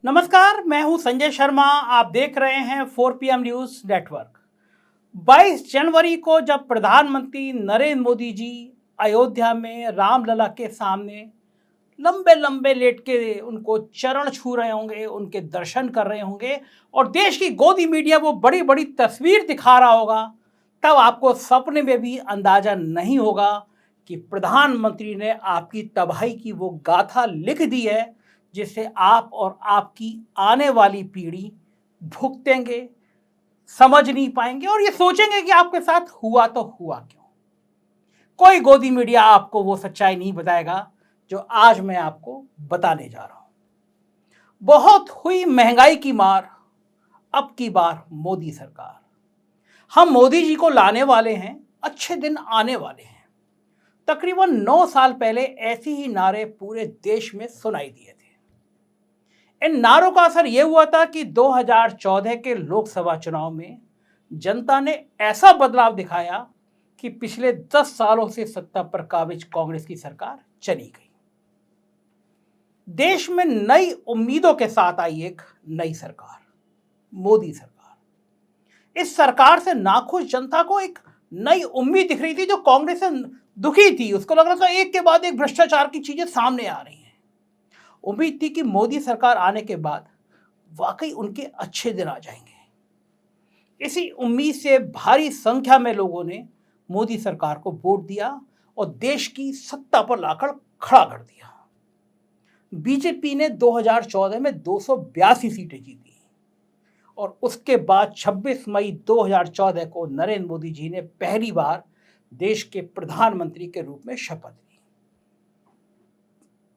नमस्कार, मैं हूं संजय शर्मा। आप देख रहे हैं 4 PM न्यूज नेटवर्क। 22 जनवरी को जब प्रधानमंत्री नरेंद्र मोदी जी अयोध्या में रामलला के सामने लंबे लंबे लेट के उनको चरण छू रहे होंगे, उनके दर्शन कर रहे होंगे और देश की गोदी मीडिया वो बड़ी बड़ी तस्वीर दिखा रहा होगा, तब आपको सपने में भी अंदाजा नहीं होगा कि प्रधानमंत्री ने आपकी तबाही की वो गाथा लिख दी है जिसे आप और आपकी आने वाली पीढ़ी भुगतेंगे, समझ नहीं पाएंगे और ये सोचेंगे कि आपके साथ हुआ तो हुआ क्यों। कोई गोदी मीडिया आपको वो सच्चाई नहीं बताएगा जो आज मैं आपको बताने जा रहा हूं। बहुत हुई महंगाई की मार, अब की बार मोदी सरकार। हम मोदी जी को लाने वाले हैं, अच्छे दिन आने वाले हैं। तकरीबन 9 साल पहले ऐसे ही नारे पूरे देश में सुनाई दिए थे। इन नारों का असर यह हुआ था कि 2014 के लोकसभा चुनाव में जनता ने ऐसा बदलाव दिखाया कि पिछले 10 सालों से सत्ता पर काबिज कांग्रेस की सरकार चली गई। देश में नई उम्मीदों के साथ आई एक नई सरकार, मोदी सरकार। इस सरकार से नाखुश जनता को एक नई उम्मीद दिख रही थी जो कांग्रेस से दुखी थी। उसको लग रहा था एक के बाद एक भ्रष्टाचार की चीजें सामने आ रही हैं। उम्मीद थी कि मोदी सरकार आने के बाद वाकई उनके अच्छे दिन आ जाएंगे। इसी उम्मीद से भारी संख्या में लोगों ने मोदी सरकार को वोट दिया और देश की सत्ता पर लाकर खड़ा कर दिया। बीजेपी ने 2014 में 282 सीटें जीती और उसके बाद 26 मई 2014 को नरेंद्र मोदी जी ने पहली बार देश के प्रधानमंत्री के रूप में शपथ ली।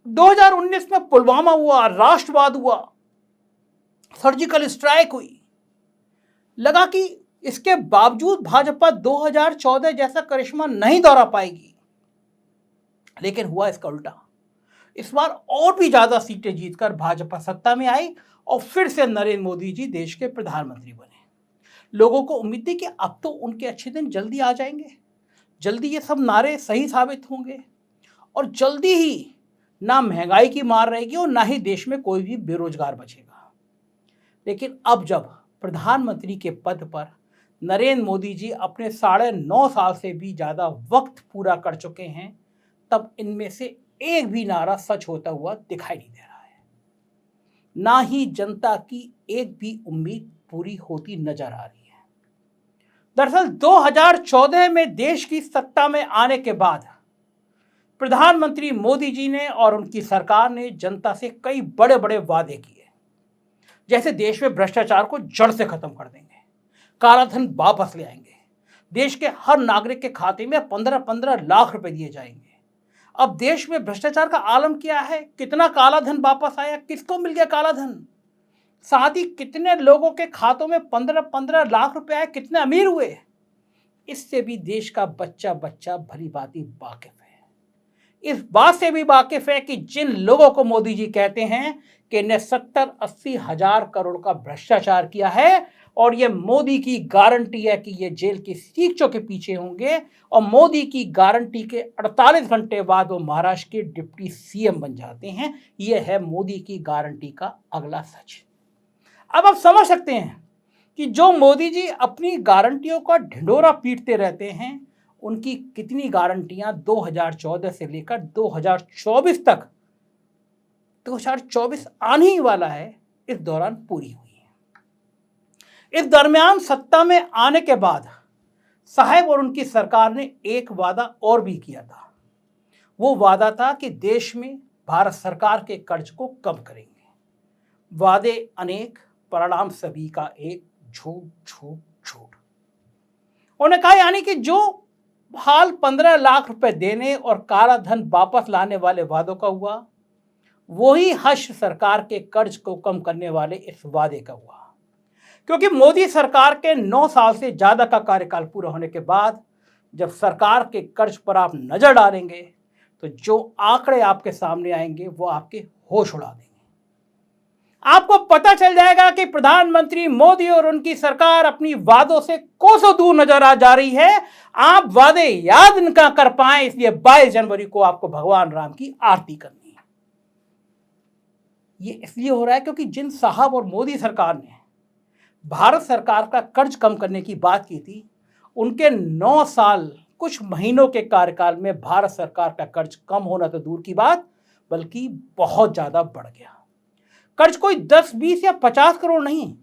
2019 में पुलवामा हुआ, राष्ट्रवाद हुआ, सर्जिकल स्ट्राइक हुई। लगा कि इसके बावजूद भाजपा 2014 जैसा करिश्मा नहीं दोहरा पाएगी, लेकिन हुआ इसका उल्टा। इस बार और भी ज्यादा सीटें जीतकर भाजपा सत्ता में आई और फिर से नरेंद्र मोदी जी देश के प्रधानमंत्री बने। लोगों को उम्मीद थी कि अब तो उनके अच्छे दिन जल्दी आ जाएंगे, जल्दी ये सब नारे सही साबित होंगे और जल्दी ही ना महंगाई की मार रहेगी और ना ही देश में कोई भी बेरोजगार बचेगा। लेकिन अब जब प्रधानमंत्री के पद पर नरेंद्र मोदी जी अपने 9.5 साल से भी ज्यादा वक्त पूरा कर चुके हैं, तब इनमें से एक भी नारा सच होता हुआ दिखाई नहीं दे रहा है। ना ही जनता की एक भी उम्मीद पूरी होती नजर आ रही है। दरअसल 2014 में देश की सत्ता में आने के बाद प्रधानमंत्री मोदी जी ने और उनकी सरकार ने जनता से कई बड़े बड़े वादे किए, जैसे देश में भ्रष्टाचार को जड़ से खत्म कर देंगे, कालाधन वापस ले आएंगे, देश के हर नागरिक के खाते में 15-15 लाख रुपए दिए जाएंगे। अब देश में भ्रष्टाचार का आलम क्या है, कितना कालाधन वापस आया, किसको मिल गया कालाधन, साथ ही कितने लोगों के खातों में 15-15 लाख रुपए आए, कितने अमीर हुए, इससे भी देश का बच्चा बच्चा भली भांति वाकिफ है। इस बात से भी वाकिफ है कि जिन लोगों को मोदी जी कहते हैं कि इन्हें 70-80 हजार करोड़ का भ्रष्टाचार किया है और ये मोदी की गारंटी है कि ये जेल की सीखों के पीछे होंगे और मोदी की गारंटी के 48 घंटे बाद वो महाराष्ट्र के डिप्टी सीएम बन जाते हैं। ये है मोदी की गारंटी का अगला सच। अब आप समझ सकते हैं कि जो मोदी जी अपनी गारंटियों का ढिंढोरा पीटते रहते हैं, उनकी कितनी गारंटियां 2014 से लेकर 2024 तक, 2024 आने ही वाला है, इस दौरान पूरी हुई है। इस दरमियान सत्ता में आने के बाद साहब और उनकी सरकार ने एक वादा और भी किया था। वो वादा था कि देश में भारत सरकार के कर्ज को कम करेंगे। वादे अनेक, परिणाम सभी का एक, झूठ झूठ झूठ। उन्होंने कहा यानी कि जो हाल 15 लाख रुपए देने और काला धन वापस लाने वाले वादों का हुआ, वही हर्ष सरकार के कर्ज को कम करने वाले इस वादे का हुआ। क्योंकि मोदी सरकार के 9 साल से ज्यादा का कार्यकाल पूरा होने के बाद जब सरकार के कर्ज पर आप नजर डालेंगे तो जो आंकड़े आपके सामने आएंगे वो आपके होश उड़ा देंगे। आपको पता चल जाएगा कि प्रधानमंत्री मोदी और उनकी सरकार अपनी वादों से कोसों दूर नजर आ जा रही है। आप वादे याद न कर पाए, इसलिए 22 जनवरी को आपको भगवान राम की आरती करनी है। ये इसलिए हो रहा है क्योंकि जिन साहब और मोदी सरकार ने भारत सरकार का कर्ज कम करने की बात की थी, उनके 9 साल कुछ महीनों के कार्यकाल में भारत सरकार का कर्ज कम होना तो दूर की बात, बल्कि बहुत ज़्यादा बढ़ गया। कर्ज कोई 10, 20 या 50 करोड़ नहीं,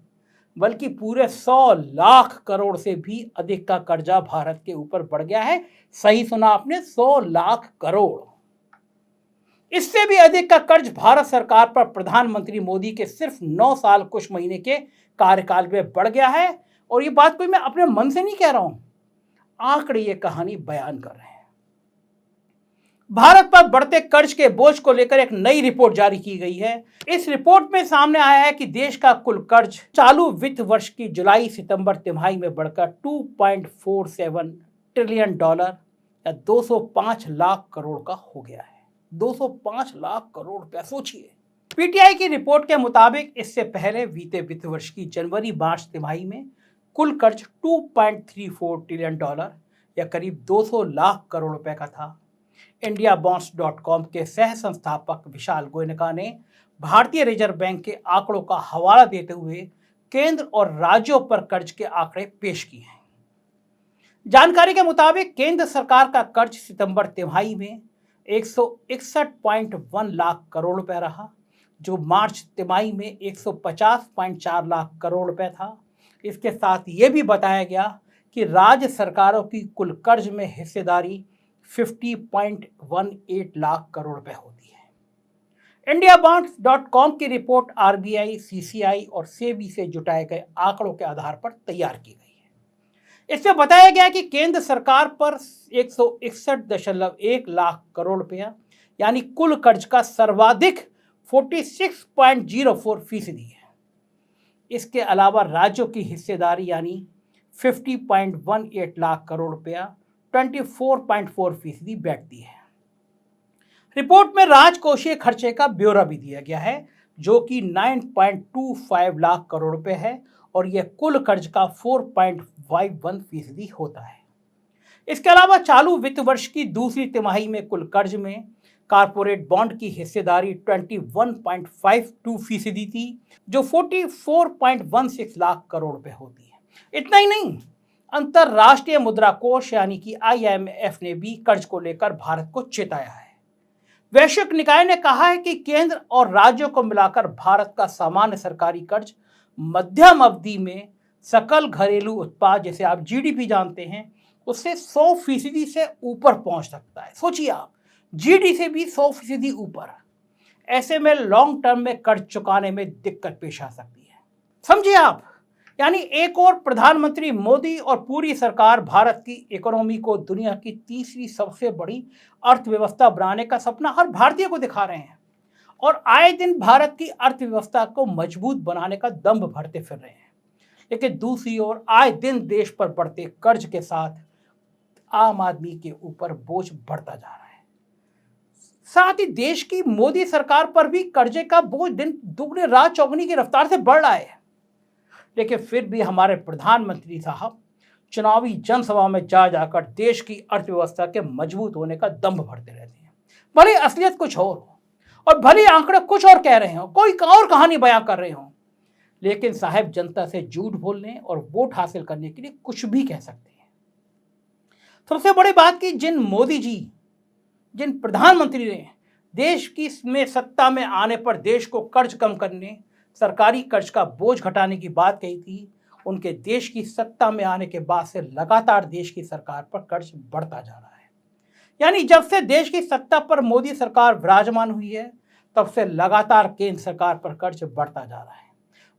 बल्कि पूरे 100 लाख करोड़ से भी अधिक का कर्जा भारत के ऊपर बढ़ गया है। सही सुना आपने, 100 लाख करोड़। इससे भी अधिक का कर्ज भारत सरकार पर प्रधानमंत्री मोदी के सिर्फ 9 साल कुछ महीने के कार्यकाल में बढ़ गया है। और ये बात कोई मैं अपने मन से नहीं कह रहा हूं, आंकड़े ये कहानी बयान कर रहे हैं। भारत पर बढ़ते कर्ज के बोझ को लेकर एक नई रिपोर्ट जारी की गई है। इस रिपोर्ट में सामने आया है कि देश का कुल कर्ज चालू वित्त वर्ष की जुलाई सितंबर तिमाही में बढ़कर 2.47 ट्रिलियन डॉलर या 205 लाख करोड़ का हो गया है। 205 लाख करोड़ रुपया, सोचिए। पीटीआई की रिपोर्ट के मुताबिक इससे पहले बीते वित्त वर्ष की जनवरी मार्च तिमाही में कुल कर्ज 2.34 ट्रिलियन डॉलर या करीब 200 लाख करोड़ रुपए का था। indiabonds.com के सह संस्थापक विशाल गोयनका ने भारतीय रिजर्व बैंक के आंकड़ों का हवाला देते हुए केंद्र और राज्यों पर कर्ज के आंकड़े पेश किए हैं। जानकारी के मुताबिक केंद्र सरकार का कर्ज सितंबर तिमाही में 161.1 लाख करोड़ रुपए रहा, जो मार्च तिमाही में 150.4 लाख करोड़ रुपए था। इसके साथ ये भी बताया गया कि राज्य सरकारों की कुल कर्ज में हिस्सेदारी 50.18 लाख करोड़ रुपए होती है। indiabonds.com की रिपोर्ट आरबीआई, सीसीआई और सेबी से जुटाए गए आंकड़ों के आधार पर तैयार की गई है। इसमें बताया गया कि केंद्र सरकार पर 161.1 लाख करोड़ रुपया यानी कुल कर्ज का सर्वाधिक 46.04% है। इसके अलावा राज्यों की हिस्सेदारी यानी 50.18 लाख करोड़ रुपया 24.4% बैठती है। रिपोर्ट में राजकोषीय खर्चे का ब्यौरा भी दिया गया है, जो कि 9.25 लाख करोड़ रुपए है और यह कुल कर्ज का 4.51% होता है। इसके अलावा चालू वित्त वर्ष की दूसरी तिमाही में कुल कर्ज में कारपोरेट बॉन्ड की हिस्सेदारी 21.52% थी, जो 44.16 लाख करोड़ रुपए होती है। इतना ही नहीं, अंतरराष्ट्रीय मुद्रा कोष यानी कि IMF ने भी कर्ज को लेकर भारत को चेताया है। वैश्विक निकाय ने कहा है कि केंद्र और राज्यों को मिलाकर भारत का सामान्य सरकारी कर्ज मध्यम अवधि में सकल घरेलू उत्पाद, जैसे आप GDP जानते हैं, उससे 100% से ऊपर पहुंच सकता है। सोचिए आप, GDP से भी 100% ऊपर। ऐसे में लॉन्ग टर्म में कर्ज चुकाने में दिक्कत पेश आ सकती है। समझिए आप, यानी एक और प्रधानमंत्री मोदी और पूरी सरकार भारत की इकोनॉमी को दुनिया की तीसरी सबसे बड़ी अर्थव्यवस्था बनाने का सपना हर भारतीय को दिखा रहे हैं और आए दिन भारत की अर्थव्यवस्था को मजबूत बनाने का दंभ भरते फिर रहे हैं। लेकिन दूसरी ओर आए दिन देश पर बढ़ते कर्ज के साथ आम आदमी के ऊपर बोझ बढ़ता जा रहा है। साथ ही देश की मोदी सरकार पर भी कर्जे का बोझ दिन दुगने रात चौगुनी की रफ्तार से बढ़ रहा है। लेकिन फिर भी हमारे प्रधानमंत्री साहब चुनावी जनसभा में जा जाकर देश की अर्थव्यवस्था के मजबूत होने का दंभ भरते रहते हैं। भले असलियत कुछ और हो और भले आंकड़े कुछ और कह रहे हो, कोई और कहानी बयां कर रहे हो, लेकिन साहब जनता से झूठ बोलने और वोट हासिल करने के लिए कुछ भी कह सकते हैं। सबसे बड़ी बात कि जिन मोदी जी, जिन प्रधानमंत्री ने देश की में सत्ता में आने पर देश को कर्ज कम करने, सरकारी कर्ज का बोझ घटाने की बात कही थी, उनके देश की सत्ता में आने के बाद से लगातार देश की सरकार पर कर्ज बढ़ता जा रहा है। यानी जब से देश की सत्ता पर मोदी सरकार विराजमान हुई है, तब से लगातार केंद्र सरकार पर कर्ज बढ़ता जा रहा है।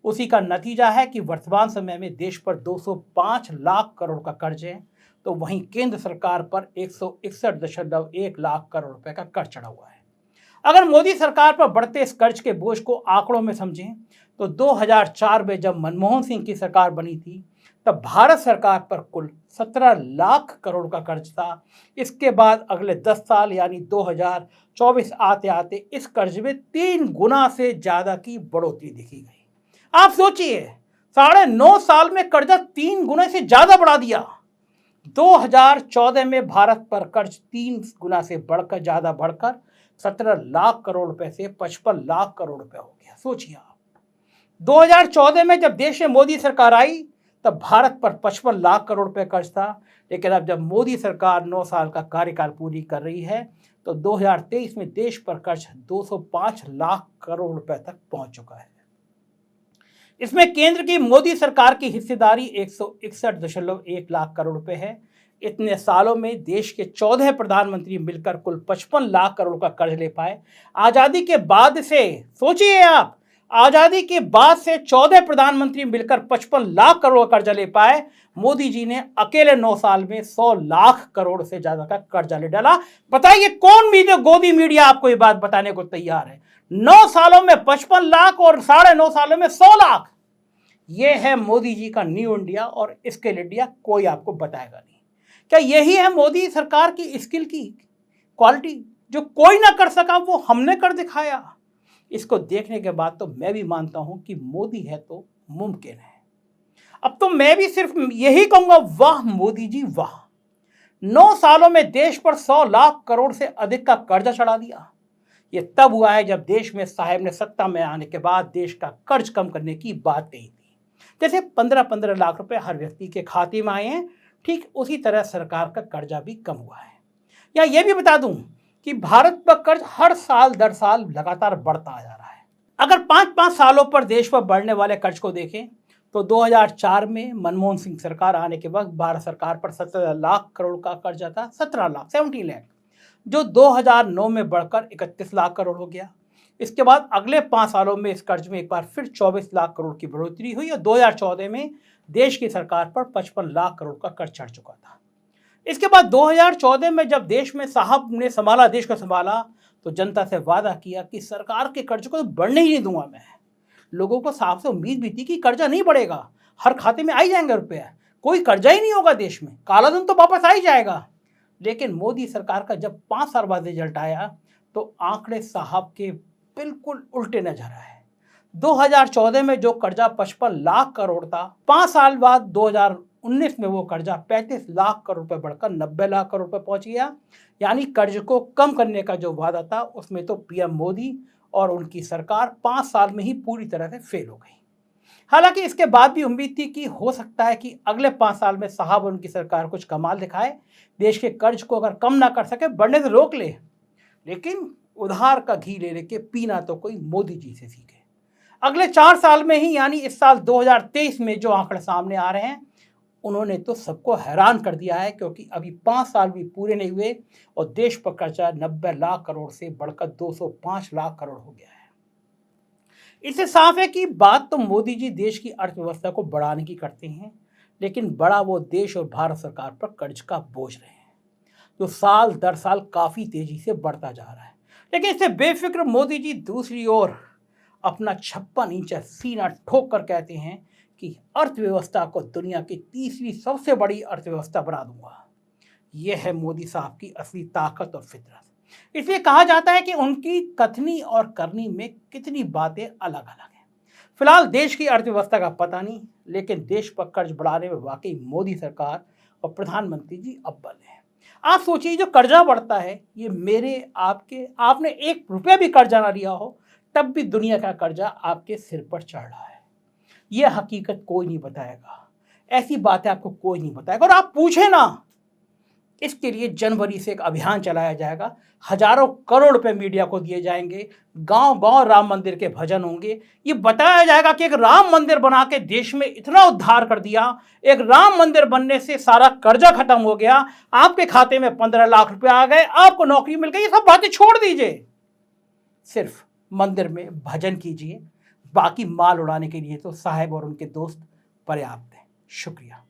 उसी का नतीजा है कि वर्तमान समय में देश पर 205 लाख करोड़ का कर्ज है, तो वहीं केंद्र सरकार पर 161.1 लाख करोड़ रुपए का कर्ज चढ़ा हुआ है। अगर मोदी सरकार पर बढ़ते इस कर्ज के बोझ को आंकड़ों में समझें तो 2004 में जब मनमोहन सिंह की सरकार बनी थी, तब भारत सरकार पर कुल 17 लाख करोड़ का कर्ज था। इसके बाद अगले 10 साल यानी 2024 आते आते इस कर्ज में 3 गुना से ज़्यादा की बढ़ोतरी देखी गई। आप सोचिए, 9.5 साल में कर्जा 3 गुना से ज़्यादा बढ़ा दिया। 2014 में भारत पर कर्ज 3 गुना से बढ़कर 17 लाख करोड़ रुपए से 55 लाख करोड़ रुपए हो गया। सोचिए आप, 2014 में जब देश में मोदी सरकार आई तब भारत पर 55 लाख करोड़ रुपए कर्ज था, लेकिन अब जब मोदी सरकार 9 साल का कार्यकाल पूरी कर रही है तो 2023 में देश पर कर्ज 205 लाख करोड़ रुपए तक पहुंच चुका है। इसमें केंद्र की मोदी सरकार की हिस्सेदारी 161.1 लाख करोड़ रुपए है। इतने सालों में देश के 14 प्रधानमंत्री मिलकर कुल 55 लाख करोड़ का कर्ज ले पाए। आजादी के बाद से सोचिए आप, आजादी के बाद से 14 प्रधानमंत्री मिलकर 55 लाख करोड़ का कर्जा ले पाए। मोदी जी ने अकेले 9 साल में 100 लाख करोड़ से ज्यादा का कर्जा ले डाला। बताइए कौन गोदी मीडिया आपको ये बात बताने को तैयार है? 9 सालों में 55 लाख और 9.5 सालों में 100 लाख। यह है मोदी जी का न्यू इंडिया और स्किल इंडिया, कोई आपको बताएगा नहीं। क्या यही है मोदी सरकार की स्किल की क्वालिटी? जो कोई ना कर सका वो हमने कर दिखाया। इसको देखने के बाद तो मैं भी मानता हूं कि मोदी है तो मुमकिन है। अब तो मैं भी सिर्फ यही कहूंगा, वाह मोदी जी वाह। 9 सालों में देश पर 100 लाख करोड़ से अधिक का कर्जा चढ़ा दिया। ये तब हुआ है जब देश में साहब ने सत्ता में आने के बाद देश का कर्ज कम करने की बात कही थी। जैसे 15-15 लाख रुपए हर व्यक्ति के खाते में आए हैं, ठीक उसी तरह सरकार का कर्जा भी कम हुआ है। या ये भी बता दूं कि भारत पर कर्ज हर साल दर साल लगातार बढ़ता आ जा रहा है। अगर 5-5 सालों पर देश पर बढ़ने वाले कर्ज को देखें तो 2004 में मनमोहन सिंह सरकार आने के वक्त भारत सरकार पर 17 लाख करोड़ का कर्जा था, 17 लाख, जो 2009 में बढ़कर 31 लाख करोड़ हो गया। इसके बाद अगले 5 सालों में इस कर्ज में एक बार फिर 24 लाख करोड़ की बढ़ोतरी हुई और 2014 में देश की सरकार पर 55 लाख करोड़ का कर्ज चढ़ चुका था। इसके बाद 2014 में जब देश में साहब ने देश को संभाला तो जनता से वादा किया कि सरकार के कर्ज को तो बढ़ने ही नहीं दूंगा मैं। लोगों को साहब से उम्मीद भी थी कि कर्जा नहीं बढ़ेगा, हर खाते में आई जाएंगे रुपया, कोई कर्जा ही नहीं होगा देश में, काला धन तो वापस आ ही जाएगा। लेकिन मोदी सरकार का जब 5 साल बाद रिजल्ट आया तो आंकड़े साहब के बिल्कुल उल्टे नजर आए। 2014 में जो कर्जा 55 लाख करोड़ था, 5 साल बाद 2019 में वो कर्जा 35 लाख करोड़ रुपए बढ़कर 90 लाख करोड़ रुपए पहुंच गया। यानी कर्ज को कम करने का जो वादा था उसमें तो पीएम मोदी और उनकी सरकार 5 साल में ही पूरी तरह से फेल हो गई। हालांकि इसके बाद भी उम्मीद थी कि हो सकता है कि अगले 5 साल में साहब और उनकी सरकार कुछ कमाल दिखाए, देश के कर्ज को अगर कम ना कर सके बढ़ने से रोक ले। लेकिन उधार का घी ले लेके पीना तो कोई मोदी जी से सीखे। अगले 4 साल में ही यानी इस साल 2023 में जो आंकड़े सामने आ रहे हैं उन्होंने तो सबको हैरान कर दिया है, क्योंकि अभी 5 साल भी पूरे नहीं हुए और देश पर कर्जा 90 लाख करोड़ से बढ़कर 205 लाख करोड़ हो गया है। इससे साफ है कि बात तो मोदी जी देश की अर्थव्यवस्था को बढ़ाने की करते हैं, लेकिन बड़ा वो देश और भारत सरकार पर कर्ज का बोझ रहे हैं, जो साल दर साल काफी तेजी से बढ़ता जा रहा है। लेकिन इससे बेफिक्र मोदी जी दूसरी ओर अपना 56 इंच सीना ठोक कर कहते हैं कि अर्थव्यवस्था को दुनिया की तीसरी सबसे बड़ी अर्थव्यवस्था बना दूंगा। यह है मोदी साहब की असली ताकत और फितरत। इसलिए कहा जाता है कि उनकी कथनी और करनी में कितनी बातें अलग अलग हैं। फिलहाल देश की अर्थव्यवस्था का पता नहीं, लेकिन देश पर कर्ज बढ़ाने में वाकई मोदी सरकार और प्रधानमंत्री जी अव्वल हैं। आप सोचिए, जो कर्जा बढ़ता है ये मेरे आपके, आपने 1 रुपया भी कर्जा ना लिया हो तब भी दुनिया का कर्जा आपके सिर पर चढ़ रहा है। यह हकीकत कोई नहीं बताएगा, ऐसी बातें आपको कोई नहीं बताएगा। और आप पूछे ना, इसके लिए जनवरी से एक अभियान चलाया जाएगा, हजारों करोड़ रुपए मीडिया को दिए जाएंगे, गांव गांव राम मंदिर के भजन होंगे, ये बताया जाएगा कि एक राम मंदिर बना के देश में इतना उद्धार कर दिया, एक राम मंदिर बनने से सारा कर्जा खत्म हो गया, आपके खाते में 15 लाख रुपए आ गए, आपको नौकरी मिल गई। ये सब बातें छोड़ दीजिए, सिर्फ मंदिर में भजन कीजिए, बाकी माल उड़ाने के लिए तो साहब और उनके दोस्त पर्याप्त हैं। शुक्रिया।